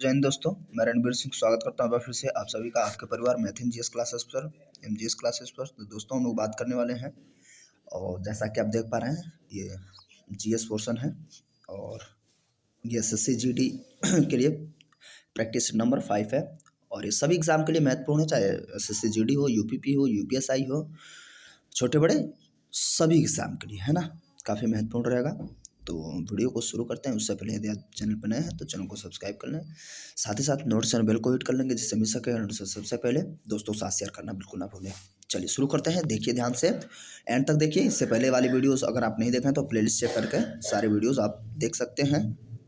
जय हिंद दोस्तों, मैं रणबीर सिंह स्वागत करता हूँ फिर से आप सभी का आपके परिवार मैथ इन जीएस क्लासेस पर एमजीएस क्लासेस पर। तो दोस्तों हम लोग बात करने वाले हैं और जैसा कि आप देख पा रहे हैं ये जीएस पोर्शन है और ये एसएससी जीडी के लिए प्रैक्टिस नंबर 5 है और ये सभी एग्जाम के लिए महत्वपूर्ण है, चाहे एसएससी जीडी हो, यूपीपी हो, यूपीएसआई हो, छोटे बड़े सभी एग्जाम के लिए, है ना। काफ़ी महत्वपूर्ण रहेगा। तो वीडियो को शुरू करते हैं। उससे पहले यदि आप चैनल पर नए हैं तो चैनल को सब्सक्राइब कर लें, साथ ही साथ नोटिफिकेशन बेल को हिट कर लेंगे जिससे मिल सके नोटिफिकेशन सबसे पहले। दोस्तों के साथ शेयर करना बिल्कुल ना भूलें। चलिए शुरू करते हैं। देखिए ध्यान से एंड तक देखिए। इससे पहले वाली वीडियोस अगर आप नहीं देखें तो प्लेलिस्ट चेक करके सारे वीडियोस आप देख सकते हैं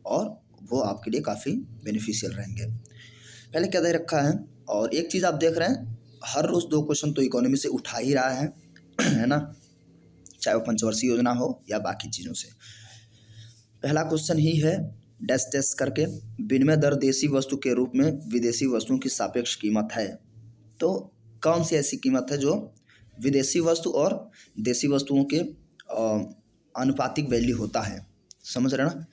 और वो आपके लिए काफ़ी बेनिफिशियल रहेंगे। पहले क्या दे रखा है और एक चीज़ आप देख रहे हैं, हर रोज़ 2 क्वेश्चन तो इकोनॉमी से उठा ही रहा है ना, चाहे वो पंचवर्षीय योजना हो या बाकी चीज़ों से। पहला क्वेश्चन ही है डैश डैश करके, विनिमय दर देशी वस्तु के रूप में विदेशी वस्तुओं की सापेक्ष कीमत है। तो कौन सी ऐसी कीमत है जो विदेशी वस्तु और देशी वस्तुओं के अनुपातिक वैल्यू होता है, समझ रहे ना।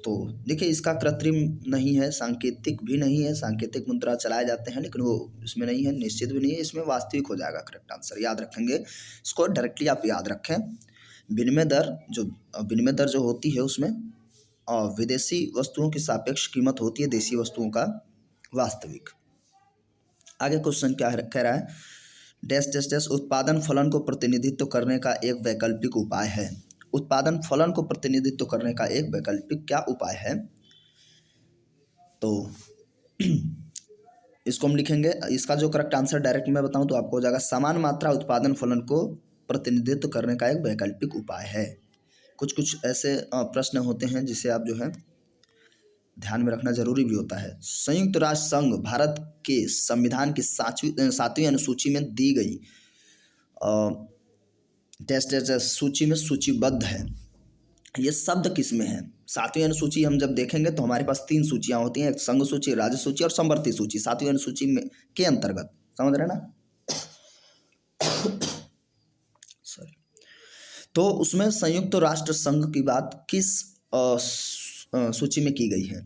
तो देखिए इसका कृत्रिम नहीं है, सांकेतिक भी नहीं है। सांकेतिक मुद्रा चलाए जाते हैं लेकिन वो इसमें नहीं है, निश्चित भी नहीं है, इसमें वास्तविक हो जाएगा करेक्ट आंसर। याद रखेंगे इसको, डायरेक्टली आप याद रखें। विनिमय दर जो होती है उसमें विदेशी वस्तुओं की सापेक्ष कीमत होती है देशी वस्तुओं का वास्तविक। आगे क्वेश्चन क्या कह रहा है, डैश डैश डैश उत्पादन फलन को प्रतिनिधित्व करने का एक वैकल्पिक उपाय है। उत्पादन फलन को प्रतिनिधित्व करने का एक वैकल्पिक क्या उपाय है। तो इसको हम लिखेंगे, इसका जो करेक्ट आंसर डायरेक्ट मैं बताऊं तो आपको हो जाएगा समान मात्रा उत्पादन फलन को प्रतिनिधित्व करने का एक वैकल्पिक उपाय है। कुछ कुछ ऐसे प्रश्न होते हैं जिसे आप जो है ध्यान में रखना जरूरी भी होता है। संयुक्त राष्ट्र संघ भारत के संविधान की 7वीं अनुसूची में दी गई डैश डैश डैश सूची में सूचीबद्ध है। ये शब्द किस में है। 7वीं अनुसूची हम जब देखेंगे तो हमारे पास 3 सूचियां होती हैं, एक संघ सूची, राज्य सूची और समवर्ती सूची। 7वीं अनुसूची में के अंतर्गत, समझ रहे ना। सॉरी। तो उसमें संयुक्त राष्ट्र संघ की बात किस सूची में की गई है।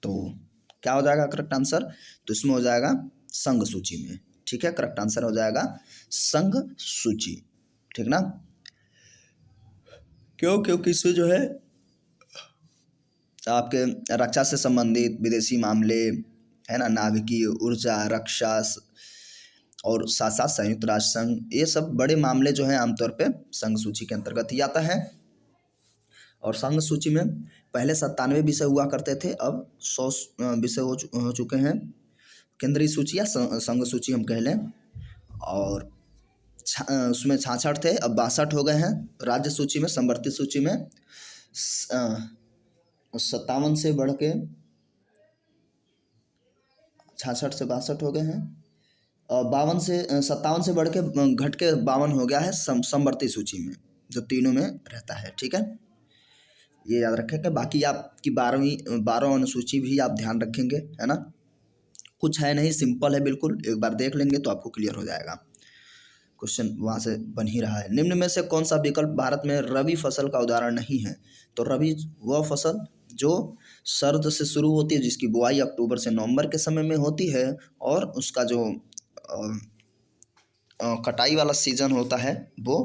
तो क्या हो जाएगा करेक्ट आंसर, तो इसमें हो जाएगा संघ सूची में। ठीक है, करेक्ट आंसर हो जाएगा संघ सूची। ठीक ना, क्योंकि इसमें जो है आपके रक्षा से संबंधित विदेशी मामले, है ना, नाभिकीय ऊर्जा, रक्षा और साथ साथ संयुक्त राष्ट्र संघ, ये सब बड़े मामले जो हैं आमतौर पे संघ सूची के अंतर्गत ही आता है। और संघ सूची में पहले 97 विषय हुआ करते थे, अब 100 विषय हो चुके हैं। केंद्रीय सूची या संघ सूची हम कह लें, और उसमें 66 थे, अब 62 हो गए हैं। राज्य सूची में, समवर्ती सूची में 57 से बढ़ के 66 से 62 हो गए हैं। 52 से 57 से बढ़ के घट के 52 हो गया है समवर्ती सूची में, जो तीनों में रहता है। ठीक है, ये याद रखेंगे। बाकी आपकी 12 अनुसूची भी आप ध्यान रखेंगे, है ना। कुछ है नहीं, सिंपल है बिल्कुल, एक बार देख लेंगे तो आपको क्लियर हो जाएगा। क्वेश्चन वहाँ से बन ही रहा है। निम्न में से कौन सा विकल्प भारत में रबी फसल का उदाहरण नहीं है। तो रबी वह फसल जो शरद से शुरू होती है, जिसकी बुआई अक्टूबर से नवंबर के समय में होती है और उसका जो कटाई वाला सीजन होता है वो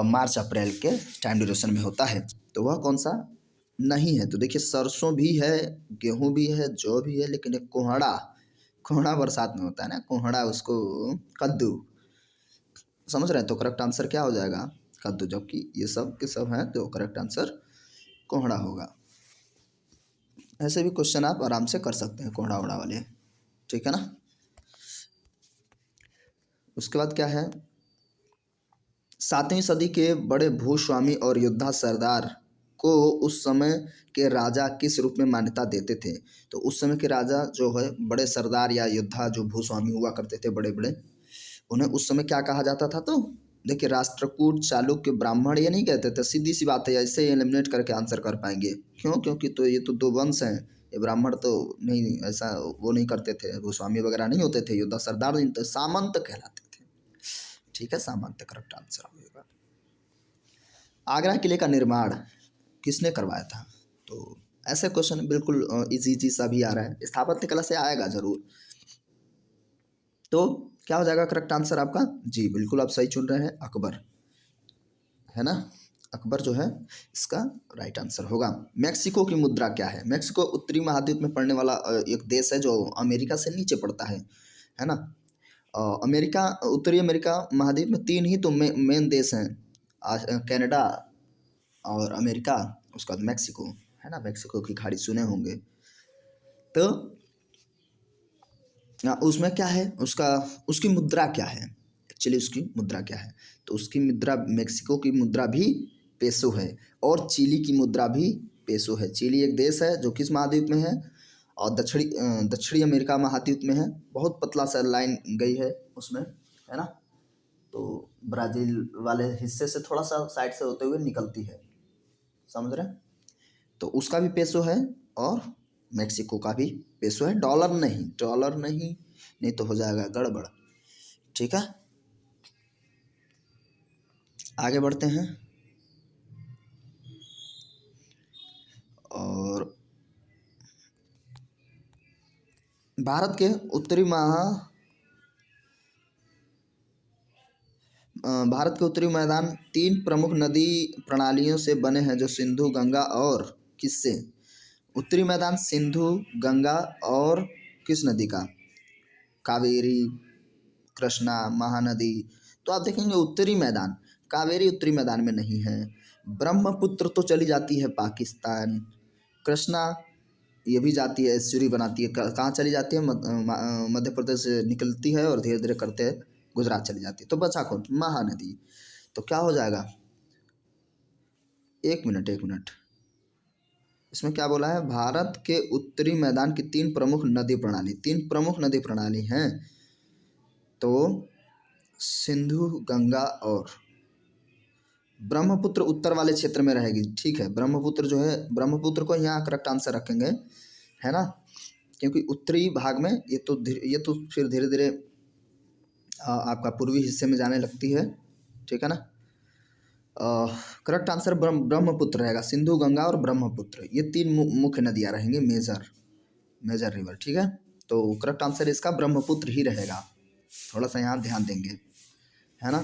मार्च अप्रैल के टाइम ड्यूरेशन में होता है। तो वह कौन सा नहीं है। तो देखिए सरसों भी है, गेहूं भी है, जौ भी है, लेकिन एक कोहड़ा बरसात में होता है ना, कोहड़ा, उसको कद्दू, समझ रहे हैं। तो करेक्ट आंसर क्या हो जाएगा, कद्दू, जबकि ये सब के सब हैं तो करेक्ट आंसर कोहड़ा होगा। ऐसे भी क्वेश्चन आप आराम से कर सकते हैं कोहड़ा वोड़ा वाले, ठीक है ना। उसके बाद क्या है, 7वीं सदी के बड़े भूस्वामी और योद्धा सरदार को उस समय के राजा किस रूप में मान्यता देते थे। तो उस समय के राजा जो है बड़े सरदार या योद्धा जो भूस्वामी हुआ करते थे बड़े बड़े, उन्हें उस समय क्या कहा जाता था। तो देखिए राष्ट्रकूट, चालुक्य, ब्राह्मण ये नहीं कहते थे, सीधी सी बात है, ऐसे एलिमिनेट करके आंसर कर पाएंगे। क्यों, क्योंकि तो ये तो 2 वंश हैं, ये ब्राह्मण तो नहीं, ऐसा वो नहीं करते थे, भूस्वामी वगैरह नहीं होते थे, योद्धा सरदार नहीं थे, सामंत कहलाते थे। ठीक है, सामंत करेक्ट आंसर होगा। आगरा किले का निर्माण किसने करवाया था। तो ऐसे क्वेश्चन बिल्कुल इजी इजी सा भी आ रहा है, स्थापत्य कला से आएगा जरूर। तो क्या हो जाएगा करेक्ट आंसर आपका? जी बिल्कुल आप सही चुन रहे हैं, अकबर, है ना। अकबर जो है इसका राइट आंसर होगा। मेक्सिको की मुद्रा क्या है? मेक्सिको उत्तरी महाद्वीप में पड़ने वाला एक देश है जो अमेरिका से नीचे पड़ता है ना। अमेरिका, उत्तरी अमेरिका महाद्वीप में तीन ही तो मेन देश हैं, कनाडा और अमेरिका, उसके बाद मैक्सिको, है ना। मैक्सिको की खाड़ी सुने होंगे। तो उसमें क्या है, उसका उसकी मुद्रा क्या है, एक्चुअली उसकी मुद्रा क्या है? तो उसकी मुद्रा, मेक्सिको की मुद्रा भी पेसो है, और चिली की मुद्रा भी पेसो है। चिली एक देश है जो किस महाद्वीप में है? और दक्षिणी अमेरिका महाद्वीप में है। बहुत पतला सा लाइन गई है उसमें, है ना। तो ब्राज़ील वाले हिस्से से थोड़ा सा साइड से होते हुए निकलती है, समझ रहे हैं। तो उसका भी पेसो है और मेक्सिको का भी पेसो है, डॉलर नहीं, डॉलर नहीं, नहीं तो हो जाएगा गड़बड़। ठीक है, आगे बढ़ते हैं। और भारत के उत्तरी महा भारत के उत्तरी मैदान तीन प्रमुख नदी प्रणालियों से बने हैं, जो सिंधु, गंगा और किससे? उत्तरी मैदान सिंधु, गंगा और किस नदी का? कावेरी, कृष्णा, महानदी। तो आप देखेंगे उत्तरी मैदान, कावेरी उत्तरी मैदान में नहीं है। ब्रह्मपुत्र तो चली जाती है पाकिस्तान, कृष्णा ये भी जाती है, एस्चुरी बनाती है, कहाँ चली जाती है? मध्य प्रदेश से निकलती है और धीरे धीरे करते गुजरात चली जाती है। तो बचा कौन? महानदी। तो क्या हो जाएगा? एक मिनट एक मिनट, इसमें क्या बोला है? भारत के उत्तरी मैदान की तीन प्रमुख नदी प्रणाली, तीन प्रमुख नदी प्रणाली हैं, तो सिंधु, गंगा और ब्रह्मपुत्र उत्तर वाले क्षेत्र में रहेगी। ठीक है, ब्रह्मपुत्र जो है, ब्रह्मपुत्र को यहाँ करेक्ट आंसर रखेंगे, है ना, क्योंकि उत्तरी भाग में ये तो फिर धीरे धीरे आपका पूर्वी हिस्से में जाने लगती है। ठीक है ना। करेक्ट आंसर ब्रह्मपुत्र रहेगा। सिंधु, गंगा और ब्रह्मपुत्र, ये तीन मुख्य नदियाँ रहेंगी, मेजर रिवर। ठीक है, तो करेक्ट आंसर इसका ब्रह्मपुत्र ही रहेगा। थोड़ा सा यहाँ ध्यान देंगे, है ना।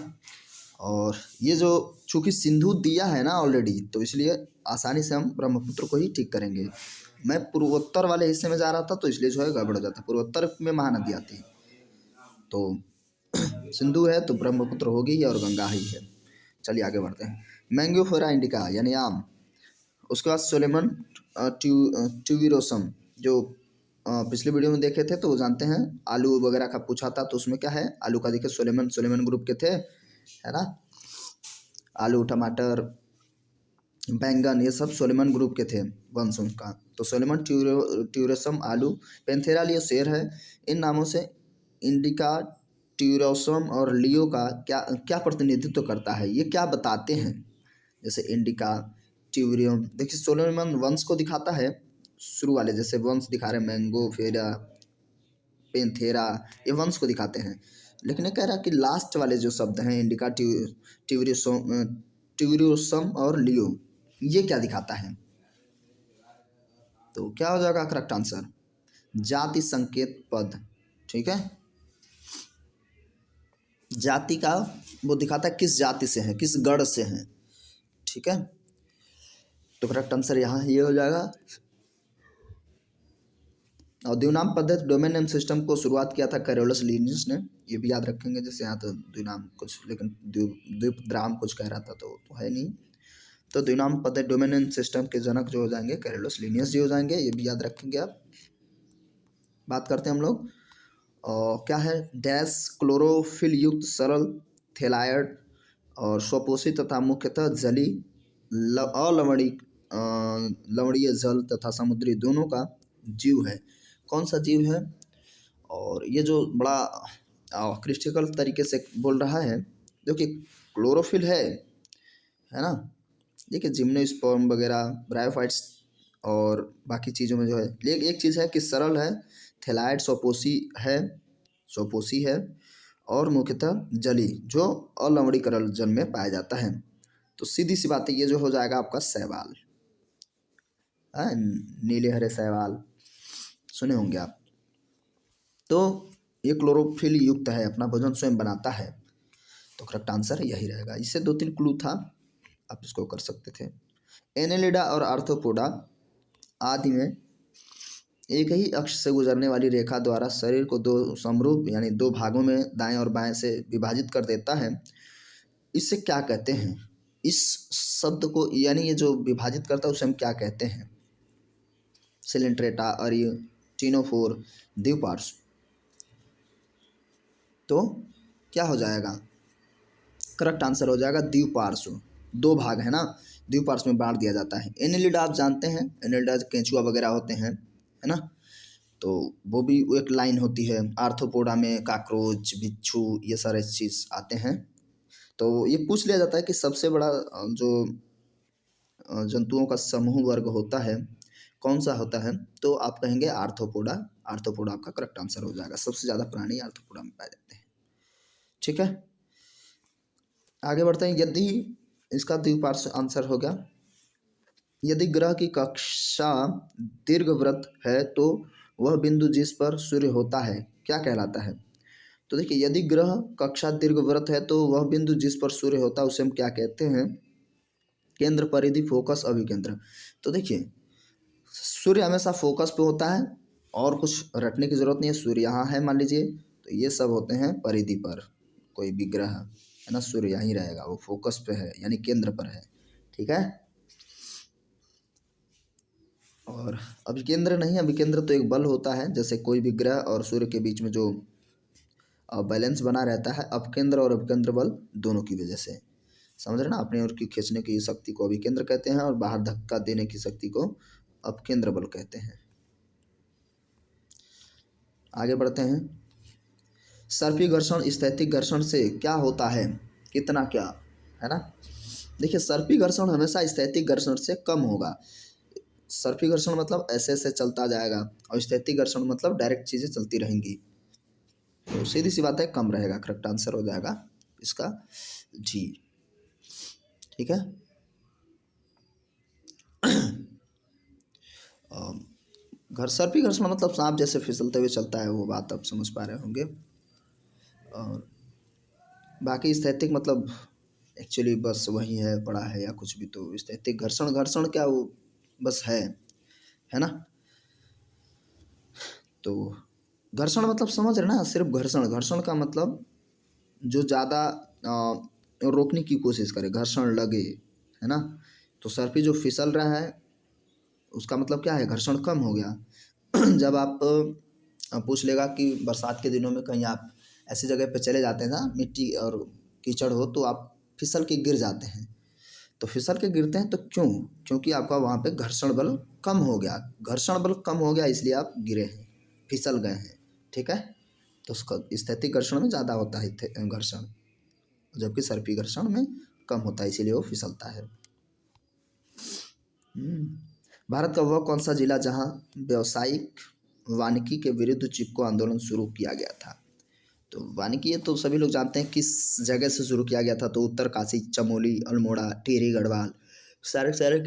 और ये जो चूँकि सिंधु दिया है ना ऑलरेडी, तो इसलिए आसानी से हम ब्रह्मपुत्र को ही ठीक करेंगे। मैं पूर्वोत्तर वाले हिस्से में जा रहा था, तो इसलिए जो है गड़बड़ हो जाता है। पूर्वोत्तर में महानदी आती है, तो सिंधु है तो ब्रह्मपुत्र होगी ही और गंगा ही है। चलिए आगे बढ़ते हैं। मैंगोफेरा इंडिका यानी आम, उसके बाद सोलेमन ट्यूबिरोसम, जो पिछले वीडियो में देखे थे तो वो जानते हैं। आलू वगैरह का पूछा था, तो उसमें क्या है? आलू का देखिए सोलेमन ग्रुप के थे, है ना। आलू, टमाटर, बैंगन, ये सब सोलेमन ग्रुप के थे वंश उनका। तो सोलेमन ट्यूरोसम आलू, पेंथेरा लियो शेर है। इन नामों से इंडिका, ट्यूरोसम और लियो का क्या क्या प्रतिनिधित्व करता है? ये क्या बताते हैं? जैसे इंडिका, ट्यूरियम, देखिए सोलोमन वंश को दिखाता है, शुरू वाले जैसे वंश दिखा रहे हैं, मैंगोफेरा, पेंथेरा, ये वंश को दिखाते हैं। लेकिन ये कह रहा है कि लास्ट वाले जो शब्द हैं, इंडिका, ट्यूरियोसम और लियो, ये क्या दिखाता है? तो क्या हो जाएगा करेक्ट आंसर? जाति संकेत पद। ठीक है, जाति का वो दिखाता है किस जाति से है, किस गढ़ से है। ठीक है, तो करेक्ट आंसर यहाँ ये हो जाएगा। और द्विनाम पद्धति डोमेन नेम सिस्टम को शुरुआत किया था कैरोलस लीनियस ने, ये भी याद रखेंगे। जैसे यहाँ तो द्विनाम कुछ, लेकिन द्वीपद्राम कुछ कह रहा था, तो है नहीं। तो द्विनाम पद्धति डोमेन नेम सिस्टम के जनक जो हो जाएंगे कैरोलस लीनियस जी हो जाएंगे, ये भी याद रखेंगे आप। बात करते हैं हम लोग, और क्या है? डैश क्लोरोफिल युक्त सरल थैलायड और स्वपोषी तथा मुख्यतः जली लवणीय जल तथा समुद्री दोनों का जीव है। कौन सा जीव है? और ये जो बड़ा क्रिस्टिकल तरीके से बोल रहा है, जो कि क्लोरोफिल है ना। देखिए जिम्नोस्पर्म वगैरह, ब्रायोफाइट्स और बाकी चीज़ों में जो है, लेकिन एक चीज़ है कि सरल है, थैलाइड स्वपोषी है और मुख्यतः जली, जो अलवणीकरण जल में पाया जाता है। तो सीधी सी बात है, ये जो हो जाएगा आपका शैवाल। नीले हरे शैवाल सुने होंगे आप। तो ये क्लोरोफिल युक्त है, अपना भोजन स्वयं बनाता है। तो करेक्ट आंसर यही रहेगा। इससे 2-3 क्लू था, आप इसको कर सकते थे। एनेलिडा और आर्थ्रोपोडा आदि में एक ही अक्ष से गुजरने वाली रेखा द्वारा शरीर को दो समरूप यानी दो भागों में दाएं और बाएं से विभाजित कर देता है। इससे क्या कहते हैं? इस शब्द को यानी ये जो विभाजित करता है उसे हम क्या कहते हैं? सिलेंट्रेटा और ये टीनोफोर द्विपार्श्व। तो क्या हो जाएगा? करेक्ट आंसर हो जाएगा द्विपार्श्व। दो भाग है ना, द्विपार्श्व में बांट दिया जाता है। एनेलिडा आप जानते हैं, एनेलिडा केंचुआ वगैरह होते हैं, है ना, तो वो भी एक लाइन होती है। आर्थ्रोपोडा में काकरोच, बिच्छू, ये सारे चीज़ आते हैं। तो ये पूछ लिया जाता है कि सबसे बड़ा जो जंतुओं का समूह वर्ग होता है कौन सा होता है, तो आप कहेंगे आर्थ्रोपोडा। आर्थ्रोपोडा आपका करेक्ट आंसर हो जाएगा। सबसे ज़्यादा प्राणी आर्थ्रोपोडा में पाए जाते हैं। ठीक है, आगे बढ़ते हैं। यदि इसका द्विपार्श्व आंसर हो गया, यदि ग्रह की कक्षा दीर्घवृत्त है तो वह बिंदु जिस पर सूर्य होता है क्या कहलाता है? तो देखिए, यदि ग्रह कक्षा दीर्घवृत्त है तो वह बिंदु जिस पर सूर्य होता है उसे हम क्या कहते हैं? केंद्र, परिधि, फोकस, अभिकेंद्र। तो देखिए, सूर्य हमेशा फोकस पे होता है और कुछ रटने की जरूरत नहीं है। सूर्य यहाँ है मान लीजिए, तो ये सब होते हैं परिधि पर। कोई भी ग्रह है ना, सूर्य यहीं रहेगा, वो फोकस पे है यानी केंद्र पर है। ठीक है, और अभिकेंद्र नहीं, अभिकेंद्र तो एक बल होता है, जैसे कोई भी ग्रह और सूर्य के बीच में जो बैलेंस बना रहता है, अपकेंद्र और अभिकेंद्र बल दोनों की वजह से। समझ रहे ना, अपने ओर की खींचने की शक्ति को अभिकेंद्र कहते हैं और बाहर धक्का देने की शक्ति को अपकेंद्र बल कहते हैं। आगे बढ़ते हैं। सर्पी घर्षण स्थैतिक घर्षण से क्या होता है? कितना क्या, है ना। देखिए, सर्पी घर्षण हमेशा स्थैतिक घर्षण से कम होगा। सर्पी घर्षण मतलब ऐसे ऐसे चलता जाएगा और स्थैतिक घर्षण मतलब डायरेक्ट चीज़ें चलती रहेंगी। तो सीधी सी बात है, कम रहेगा। करेक्ट आंसर हो जाएगा इसका जी। ठीक है, सर्पी घर्षण मतलब सांप जैसे फिसलते हुए चलता है, वो बात आप समझ पा रहे होंगे। और बाकी स्थैतिक मतलब एक्चुअली बस वही है, पड़ा है या कुछ भी। तो स्थैतिक घर्षण, घर्षण क्या वो बस है ना। तो घर्षण मतलब समझ रहे ना, सिर्फ घर्षण। घर्षण का मतलब जो ज़्यादा रोकने की कोशिश करे, घर्षण लगे, है ना। तो सर्पी जो फिसल रहा है उसका मतलब क्या है? घर्षण कम हो गया। जब आप पूछ लेगा कि बरसात के दिनों में कहीं आप ऐसी जगह पे चले जाते हैं ना, मिट्टी और कीचड़ हो, तो आप फिसल के गिर जाते हैं। तो फिसल के गिरते हैं तो क्यों? क्योंकि आपका वहाँ पे घर्षण बल कम हो गया। घर्षण बल कम हो गया इसलिए आप गिरे हैं, फिसल गए हैं। ठीक है, तो उसका स्थैतिक घर्षण में ज़्यादा होता है घर्षण, जबकि सर्पी घर्षण में कम होता है, इसीलिए वो फिसलता है। भारत का वह कौन सा जिला जहाँ व्यावसायिक वानिकी के विरुद्ध चिपको आंदोलन शुरू किया गया था? तो वानिकी ये तो सभी लोग जानते हैं किस जगह से शुरू किया गया था। तो उत्तरकाशी, चमोली, अल्मोड़ा, टिहरी गढ़वाल, सारे सारे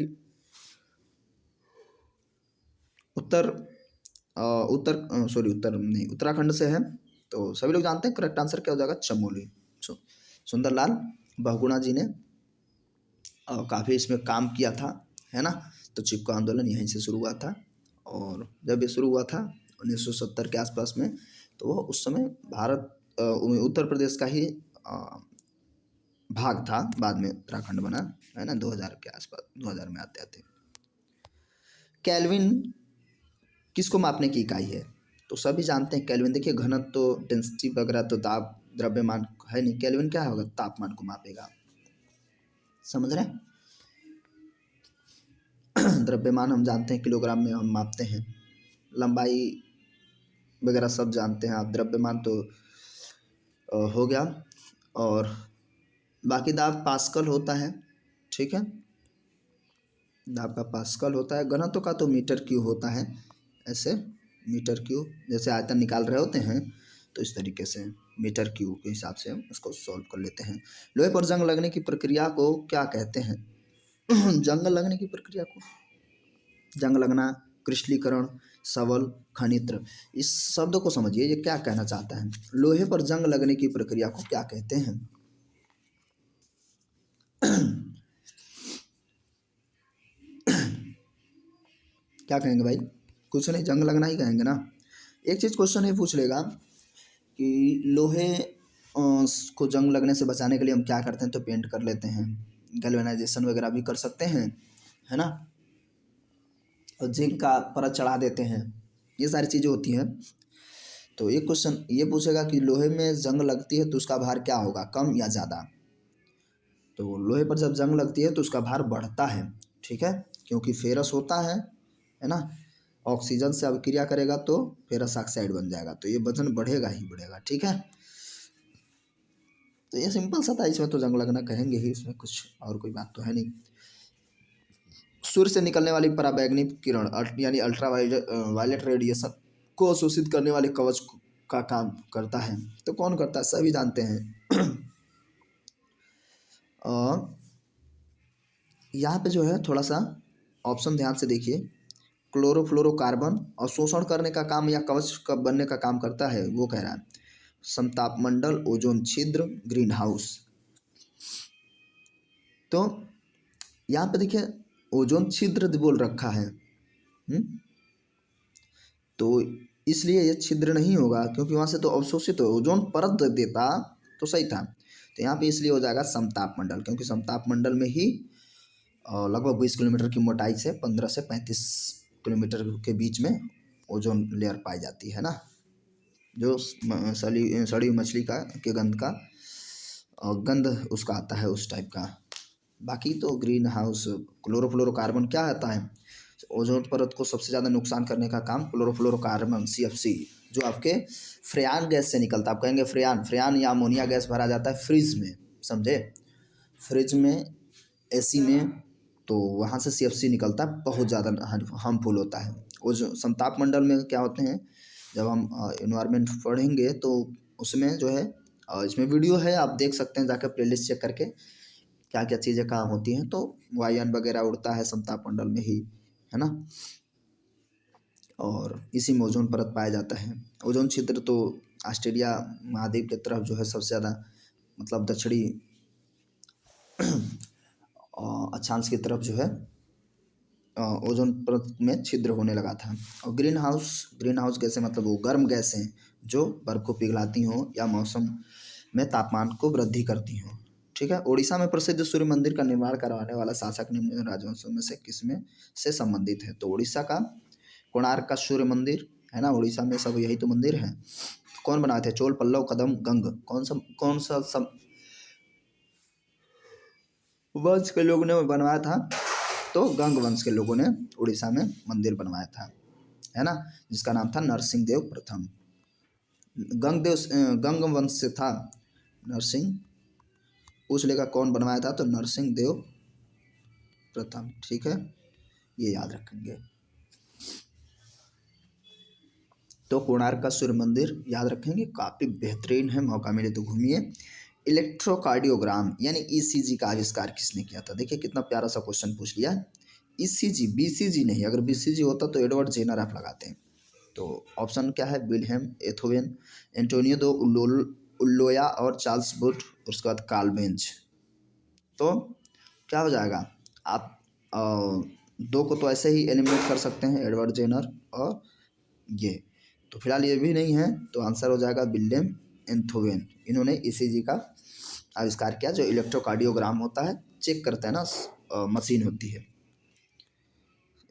उत्तर उत्तर नहीं, उत्तराखंड से है। तो सभी लोग जानते हैं करेक्ट आंसर क्या हो जाएगा? चमोली। सुंदरलाल बहुगुणा जी ने काफ़ी इसमें काम किया था, है ना। तो चिपको आंदोलन यहीं से शुरू हुआ था। और जब ये शुरू हुआ था 1970 के आसपास में, तो वह उस समय भारत उत्तर प्रदेश का ही भाग था। बाद में उत्तराखंड बना, है ना, 2000 के आसपास, 2000 में आते आते। केल्विन किसको मापने की इकाई है? तो सभी जानते हैं केल्विन। देखिए, घनत्व तो, डेंसिटी वगैरह तो दाब द्रव्यमान है नहीं। केल्विन क्या होगा? तापमान को मापेगा। समझ रहे हैं? द्रव्यमान हम जानते हैं किलोग्राम में हम मापते हैं, लंबाई वगैरह सब जानते हैं आप। द्रव्यमान तो हो गया, और बाकी दाब पास्कल होता है। ठीक है, दाब का पास्कल होता है। घनत्व का तो मीटर क्यूब होता है। ऐसे मीटर क्यूब, जैसे आयतन निकाल रहे होते हैं तो इस तरीके से मीटर क्यूब के हिसाब से हम उसको सॉल्व कर लेते हैं। लोहे पर जंग लगने की प्रक्रिया को क्या कहते हैं? जंग लगने की प्रक्रिया को जंग लगना, क्रिस्टलीकरण, सबल, खनित्र। इस शब्द को समझिए, ये क्या कहना चाहता है। लोहे पर जंग लगने की प्रक्रिया को क्या कहते हैं? क्या कहेंगे भाई? कुछ नहीं, जंग लगना ही कहेंगे ना। एक चीज़ क्वेश्चन ये पूछ लेगा कि लोहे को जंग लगने से बचाने के लिए हम क्या करते हैं, तो पेंट कर लेते हैं, गैल्वेनाइजेशन वगैरह भी कर सकते हैं, है ना, और जिंक का परत चढ़ा देते हैं, ये सारी चीज़ें होती हैं। तो एक क्वेश्चन ये पूछेगा कि लोहे में जंग लगती है तो उसका भार क्या होगा, कम या ज़्यादा। तो लोहे पर जब जंग लगती है तो उसका भार बढ़ता है, ठीक है, क्योंकि फेरस होता है ना, ऑक्सीजन से अभिक्रिया करेगा तो फेरस ऑक्साइड बन जाएगा, तो ये वजन बढ़ेगा ही बढ़ेगा, ठीक है। तो ये सिंपल सा था, इसमें तो जंग लगना कहेंगे ही, इसमें कुछ और कोई बात तो है नहीं। सूर्य से निकलने वाली पराबैंगनी किरण यानी अल्ट्रा वायलेट रेडिएशन को अवशोषित करने वाले कवच का काम करता है। तो कौन करता है, सभी जानते हैं। यहाँ पे जो है थोड़ा सा ऑप्शन ध्यान से देखिए। क्लोरोफ्लोरोकार्बन अवशोषण करने का काम या कवच का बनने का काम करता है, वो कह रहा है। समतापमंडल, ओजोन छिद्र, ग्रीन हाउस। तो यहाँ पे देखिए ओजोन छिद्र बोल रखा है, तो इसलिए ये छिद्र नहीं होगा, क्योंकि वहाँ से तो अवशोषित हो, ओजोन परत देता तो सही था। तो यहाँ पे इसलिए हो जाएगा समतापमंडल, क्योंकि समतापमंडल में ही लगभग 20 किलोमीटर की मोटाई से 15 से 35 किलोमीटर के बीच में ओजोन लेयर पाई जाती है ना, जो सड़ी मछली का के गंध का गंध उसका आता है उस टाइप का। बाकी तो ग्रीन हाउस, क्लोरोफ्लोरोकार्बन क्या आता है, ओजोन परत को सबसे ज़्यादा नुकसान करने का काम क्लोरोफ्लोरोकार्बन CFC, जो आपके फ्रेयान गैस से निकलता है। आप कहेंगे फ्रेयान या अमोनिया गैस भरा जाता है फ्रिज में, समझे, फ्रिज में, AC में, तो वहाँ से CFC निकलता है, बहुत ज़्यादा हार्मफुल होता है। वो जो समताप मंडल में क्या होते हैं, जब हम इन्वायरमेंट पढ़ेंगे तो उसमें जो है इसमें वीडियो है, आप देख सकते हैं जाकर प्लेलिस्ट चेक करके, क्या क्या चीज़ें कहाँ होती हैं। तो वायुयान वगैरह उड़ता है समताप मंडल में ही, है ना, और इसी में ओजोन परत पाया जाता है। ओजोन छिद्र तो ऑस्ट्रेलिया महाद्वीप की तरफ जो है सबसे ज़्यादा, मतलब दक्षिणी अक्षांश की तरफ जो है ओजोन परत में छिद्र होने लगा था। और ग्रीन हाउस गैसें मतलब वो गर्म गैसें जो बर्फ को पिघलाती हों या मौसम में तापमान को वृद्धि करती हों, ठीक है। उड़ीसा में प्रसिद्ध सूर्य मंदिर का निर्माण करवाने वाला शासक निम्न राजवंशों में से किसमें से संबंधित है। तो उड़ीसा का कोणार्क का सूर्य मंदिर है ना, उड़ीसा में सब यही तो मंदिर हैं। कौन बनाए थे, चोल, पल्लव, कदम, गंग, कौन सा सब वंश के लोगों ने बनवाया था, तो गंग वंश के लोगों ने उड़ीसा में मंदिर बनवाया था, है ना, जिसका नाम था नरसिंह देव प्रथम। गंग वंश से था नरसिंह, पूछ लेगा कौन बनवाया था, तो नरसिंह देव प्रथम, ठीक है, ये याद रखेंगे। तो कोणार्क का सूर्य मंदिर याद रखेंगे, काफ़ी बेहतरीन है, मौका मिले तो घूमिए। इलेक्ट्रोकार्डियोग्राम यानी ECG का आविष्कार किसने किया था। देखिए कितना प्यारा सा क्वेश्चन पूछ लिया। ECG, BCG नहीं, अगर BCG होता तो एडवर्ड जेनर आप लगाते हैं। तो ऑप्शन क्या है, विल्हेम एथोवेन, एंटोनियो दो उल्लोया और चार्ल्स बुट, उसके बाद कार्ल बेंच। तो क्या हो जाएगा, आप दो को तो ऐसे ही एलिमिनेट कर सकते हैं, एडवर्ड जेनर और ये, तो फिलहाल ये भी नहीं है, तो आंसर हो जाएगा विल्यम एंथोवेन। इन्होंने ECG का आविष्कार किया, जो इलेक्ट्रोकार्डियोग्राम होता है, चेक करता है ना, मशीन होती है,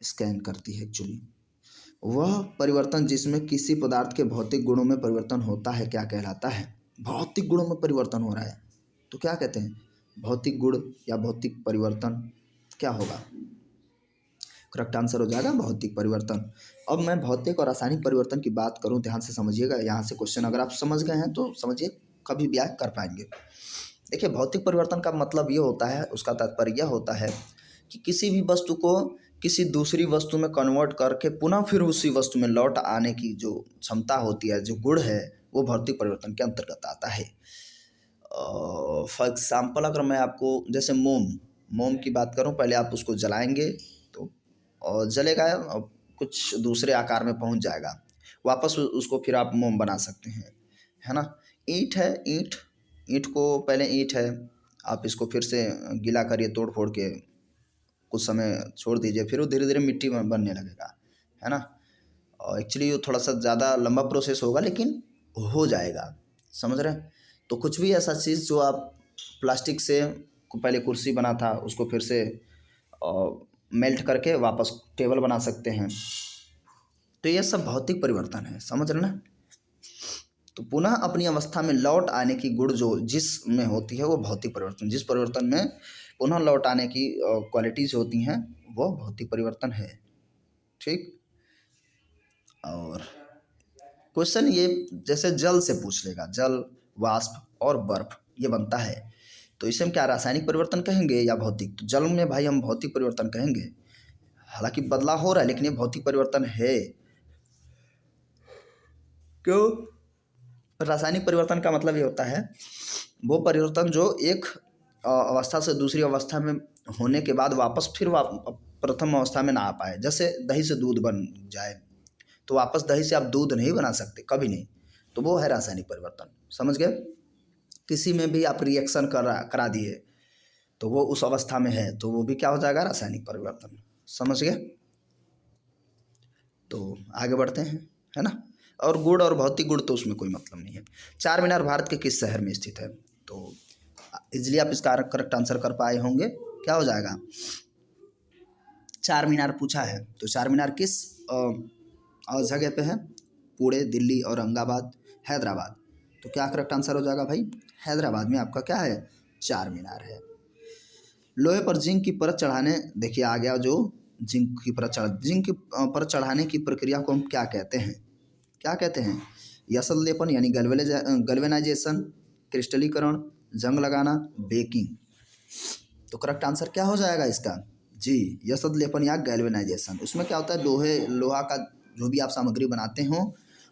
स्कैन करती है एक्चुअली। वह परिवर्तन जिसमें किसी पदार्थ के भौतिक गुणों में परिवर्तन होता है क्या कहलाता है। भौतिक गुणों में परिवर्तन हो रहा है तो क्या कहते हैं, भौतिक गुण या भौतिक परिवर्तन क्या होगा। करेक्ट आंसर हो जाएगा भौतिक परिवर्तन। अब मैं भौतिक और रासायनिक परिवर्तन की बात करूं, ध्यान से समझिएगा, यहाँ से क्वेश्चन अगर आप समझ गए हैं तो समझिए, कभी भी कर पाएंगे। देखिए भौतिक परिवर्तन का मतलब ये होता है, उसका तात्पर्य यह होता है कि किसी भी वस्तु को किसी दूसरी वस्तु में कन्वर्ट करके पुनः फिर उसी वस्तु में लौट आने की जो क्षमता होती है, जो गुण है, वो भौतिक परिवर्तन के अंतर्गत आता है। फॉर एग्जाम्पल अगर मैं आपको जैसे मोम की बात करूं, पहले आप उसको जलाएंगे तो और जलेगा और कुछ दूसरे आकार में पहुंच जाएगा, वापस उसको फिर आप मोम बना सकते हैं, है ना। ईंट है, ईंट ईंट को पहले ईंट है, आप इसको फिर से गीला करिए, तोड़ फोड़ के कुछ समय छोड़ दीजिए, फिर वो धीरे धीरे मिट्टी में बनने लगेगा, है ना। और एक्चुअली वो थोड़ा सा ज़्यादा लंबा प्रोसेस होगा लेकिन हो जाएगा, समझ रहे हैं। तो कुछ भी ऐसा चीज़ जो आप प्लास्टिक से पहले कुर्सी बना था उसको फिर से मेल्ट करके वापस टेबल बना सकते हैं। तो ये सब भौतिक परिवर्तन है, समझ रहे ना। तो पुनः अपनी अवस्था में लौट आने की गुण जो जिसमें होती है वो भौतिक परिवर्तन, जिस परिवर्तन में पुनः लौट आने की क्वालिटीज होती हैं वो भौतिक परिवर्तन है, ठीक। और क्वेश्चन ये जैसे जल से पूछ लेगा, जल, वाष्प और बर्फ ये बनता है, तो इसे हम क्या रासायनिक परिवर्तन कहेंगे या भौतिक। तो जल में भाई हम भौतिक परिवर्तन कहेंगे, हालांकि बदलाव हो रहा है लेकिन ये भौतिक परिवर्तन है। क्यों? रासायनिक परिवर्तन का मतलब ये होता है वो परिवर्तन जो एक अवस्था से दूसरी अवस्था में होने के बाद वापस फिर प्रथम अवस्था में ना आ पाए। जैसे दही से दूध बन जाए तो वापस दही से आप दूध नहीं बना सकते, कभी नहीं, तो वो है रासायनिक परिवर्तन, समझ गए। किसी में भी आप रिएक्शन करा दिए तो वो उस अवस्था में है तो वो भी क्या हो जाएगा, रासायनिक परिवर्तन, समझ गए। तो आगे बढ़ते हैं, है ना। और गुण और भौतिक गुण तो उसमें कोई मतलब नहीं है। चार मीनार भारत के किस शहर में स्थित है। तो इजिली आप इसका करेक्ट आंसर कर पाए होंगे, क्या हो जाएगा, चार मीनार पूछा है तो चार मीनार किस जगह पे है, पुणे, दिल्ली, औरंगाबाद, हैदराबाद। तो क्या करेक्ट आंसर हो जाएगा भाई, हैदराबाद में आपका क्या है, चार मीनार है। लोहे पर जिंक की परत चढ़ाने, देखिए आ गया जो जिंक की परत चढ़ाने की प्रक्रिया को हम क्या कहते हैं, क्या कहते हैं, यशल लेपन यानी गैल्वेनाइजेशन, क्रिस्टलीकरण, जंग लगाना, बेकिंग। तो करेक्ट आंसर क्या हो जाएगा इसका, जी यशद लेपन या गैल्वेनाइजेशन। उसमें क्या होता है, लोहा का जो भी आप सामग्री बनाते हो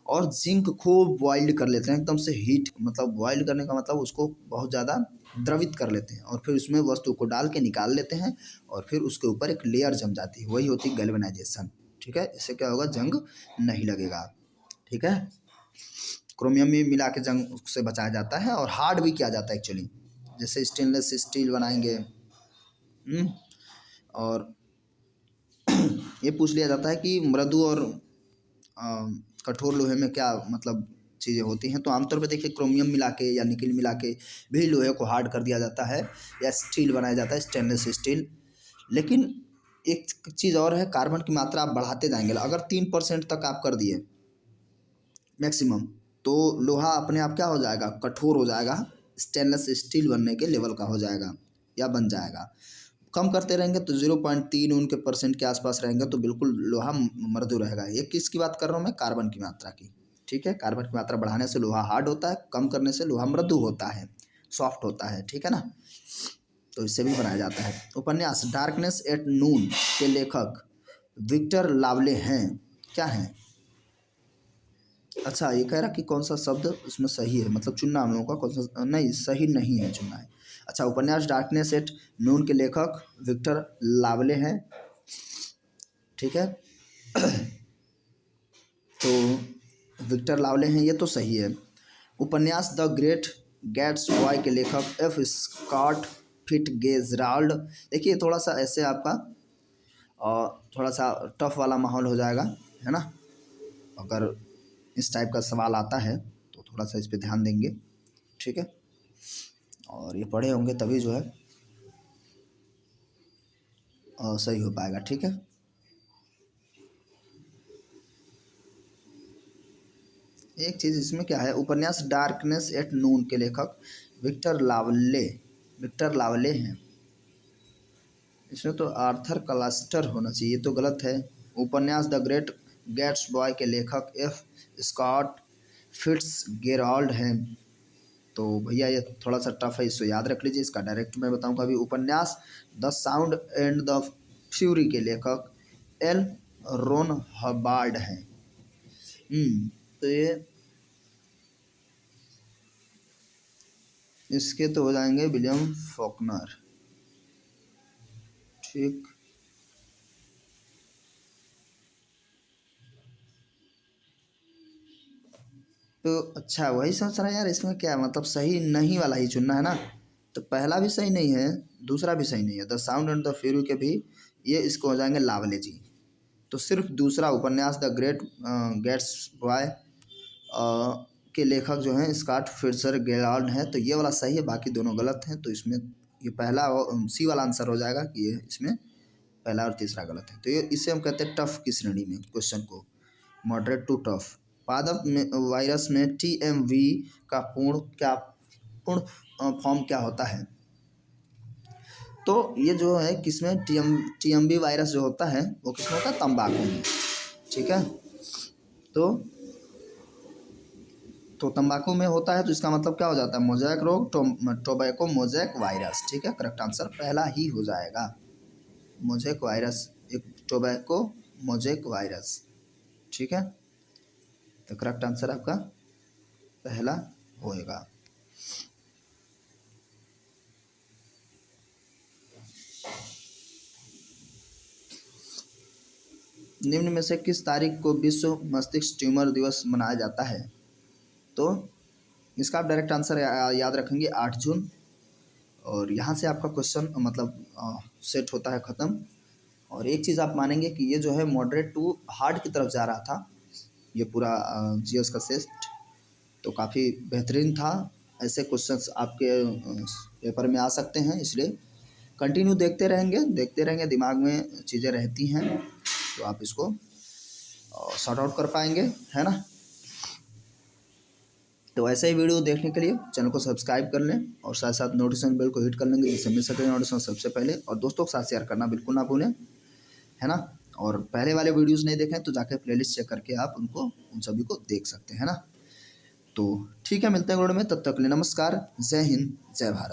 और जिंक को बॉइल्ड कर लेते हैं, एकदम से हीट, मतलब बॉइल्ड करने का मतलब उसको बहुत ज़्यादा द्रवित कर लेते हैं और फिर उसमें वस्तु को डाल के निकाल लेते हैं और फिर उसके ऊपर एक लेयर जम जाती है, वही होती है गैल्वेनाइजेशन, ठीक है। इससे क्या होगा, जंग नहीं लगेगा, ठीक है। क्रोमियम भी मिला के जंग से बचाया जाता है और हार्ड भी किया जाता है एक्चुअली, जैसे स्टेनलेस स्टील बनाएंगे। और ये पूछ लिया जाता है कि मृदु और कठोर लोहे में क्या मतलब चीज़ें होती हैं। तो आमतौर पर देखिए क्रोमियम मिला के या निकल मिला के भी लोहे को हार्ड कर दिया जाता है या स्टील बनाया जाता है, स्टेनलेस स्टील। लेकिन एक चीज़ और है, कार्बन की मात्रा आप बढ़ाते जाएंगे, अगर 3% तक आप कर दिए मैक्सिमम तो लोहा अपने आप क्या हो जाएगा, कठोर हो जाएगा, स्टेनलेस स्टील बनने के लेवल का हो जाएगा या बन जाएगा। कम करते रहेंगे तो 0.3 उनके % के आसपास रहेंगे तो बिल्कुल लोहा मृदु रहेगा। ये किसकी बात कर रहा हूँ मैं, कार्बन की मात्रा की, ठीक है। कार्बन की मात्रा बढ़ाने से लोहा हार्ड होता है, कम करने से लोहा मृदु होता है, सॉफ्ट होता है, ठीक है ना। तो इससे भी बनाया जाता है। उपन्यास डार्कनेस एट नून के लेखक विक्टर लावले हैं, क्या हैं। अच्छा ये कह रहा कि कौन सा शब्द उसमें सही है, मतलब चुनना हम लोगों का कौन सा, नहीं सही नहीं है, चुनना है। अच्छा, उपन्यास डार्कनेस एट नून के लेखक विक्टर लावले हैं, ठीक है। तो विक्टर लावले हैं, ये तो सही है। उपन्यास द ग्रेट गैट्स बॉय के लेखक एफ स्कॉट फिटजेराल्ड। देखिए थोड़ा सा ऐसे आपका थोड़ा सा टफ वाला माहौल हो जाएगा, है ना। अगर इस टाइप का सवाल आता है तो थोड़ा सा इस पे ध्यान देंगे, ठीक है। और ये पढ़े होंगे तभी जो है सही हो पाएगा, ठीक है। एक चीज़ इसमें क्या है, उपन्यास डार्कनेस एट नून के लेखक विक्टर लावले हैं। इसमें तो आर्थर क्लस्टर होना चाहिए, तो गलत है। उपन्यास द ग्रेट गैट्स बॉय के लेखक एफ स्कॉट फिट्जगेराल्ड हैं। तो भैया ये थोड़ा सा टफ है, इसको याद रख लीजिए, इसका डायरेक्ट मैं बताऊंगा अभी। उपन्यास the sound and the fury के लेखक एल रोन हबार्ड हैं। तो ये इसके तो हो जाएंगे विलियम फॉकनर, ठीक। तो अच्छा वही सोच रहा है यार, इसमें क्या मतलब सही नहीं वाला ही चुनना है ना। तो पहला भी सही नहीं है, दूसरा भी सही नहीं है। The sound and the fury के भी ये इसको हो जाएंगे लावले जी। तो सिर्फ दूसरा उपन्यास द ग्रेट गेट्स बॉय के लेखक जो हैं स्कॉट फिशर गेराल्ड हैं, तो ये वाला सही है, बाकी दोनों गलत हैं। तो इसमें ये पहला सी वाला आंसर हो जाएगा कि ये इसमें पहला और तीसरा गलत है। तो ये इसे हम कहते हैं टफ की श्रेणी में क्वेश्चन को, मॉडरेट टू टफ। पादप में वायरस में TMV का पूर्ण फॉर्म क्या होता है? तो ये जो है किसमें TMV वायरस जो होता है वो किसमें होता है? तंबाकू में। ठीक है, तो तंबाकू में होता है, तो इसका मतलब क्या हो जाता है? मोज़ेक रोग, टोबैको मोज़ेक वायरस। ठीक है, करेक्ट आंसर पहला ही हो जाएगा, मोज़ेक वायरस, एक टोबैको मोज़ेक वायरस। ठीक है, तो करेक्ट आंसर आपका पहला होएगा। निम्न में से किस तारीख को विश्व मस्तिष्क ट्यूमर दिवस मनाया जाता है? तो इसका आप डायरेक्ट आंसर याद रखेंगे 8 जून। और यहाँ से आपका क्वेश्चन मतलब सेट होता है ख़त्म। और एक चीज़ आप मानेंगे कि ये जो है मॉडरेट टू हार्ड की तरफ जा रहा था, ये पूरा GS का सेट तो काफ़ी बेहतरीन था। ऐसे क्वेश्चंस आपके पेपर में आ सकते हैं, इसलिए कंटिन्यू देखते रहेंगे, दिमाग में चीज़ें रहती हैं तो आप इसको सॉर्ट आउट कर पाएंगे, है ना। तो ऐसे ही वीडियो देखने के लिए चैनल को सब्सक्राइब कर लें और साथ साथ नोटिफिकेशन बेल को हिट कर लेंगे, जिससे मिल सके नोटिफिकेशन सबसे पहले। और दोस्तों के साथ शेयर करना बिल्कुल ना भूलें, है ना। और पहले वाले वीडियोस नहीं देखें तो जाकर प्लेलिस्ट चेक करके आप उन सभी को देख सकते हैं ना। तो ठीक है, मिलते हैं वीडियो में, तब तक के लिए नमस्कार, जय हिंद, जय भारत।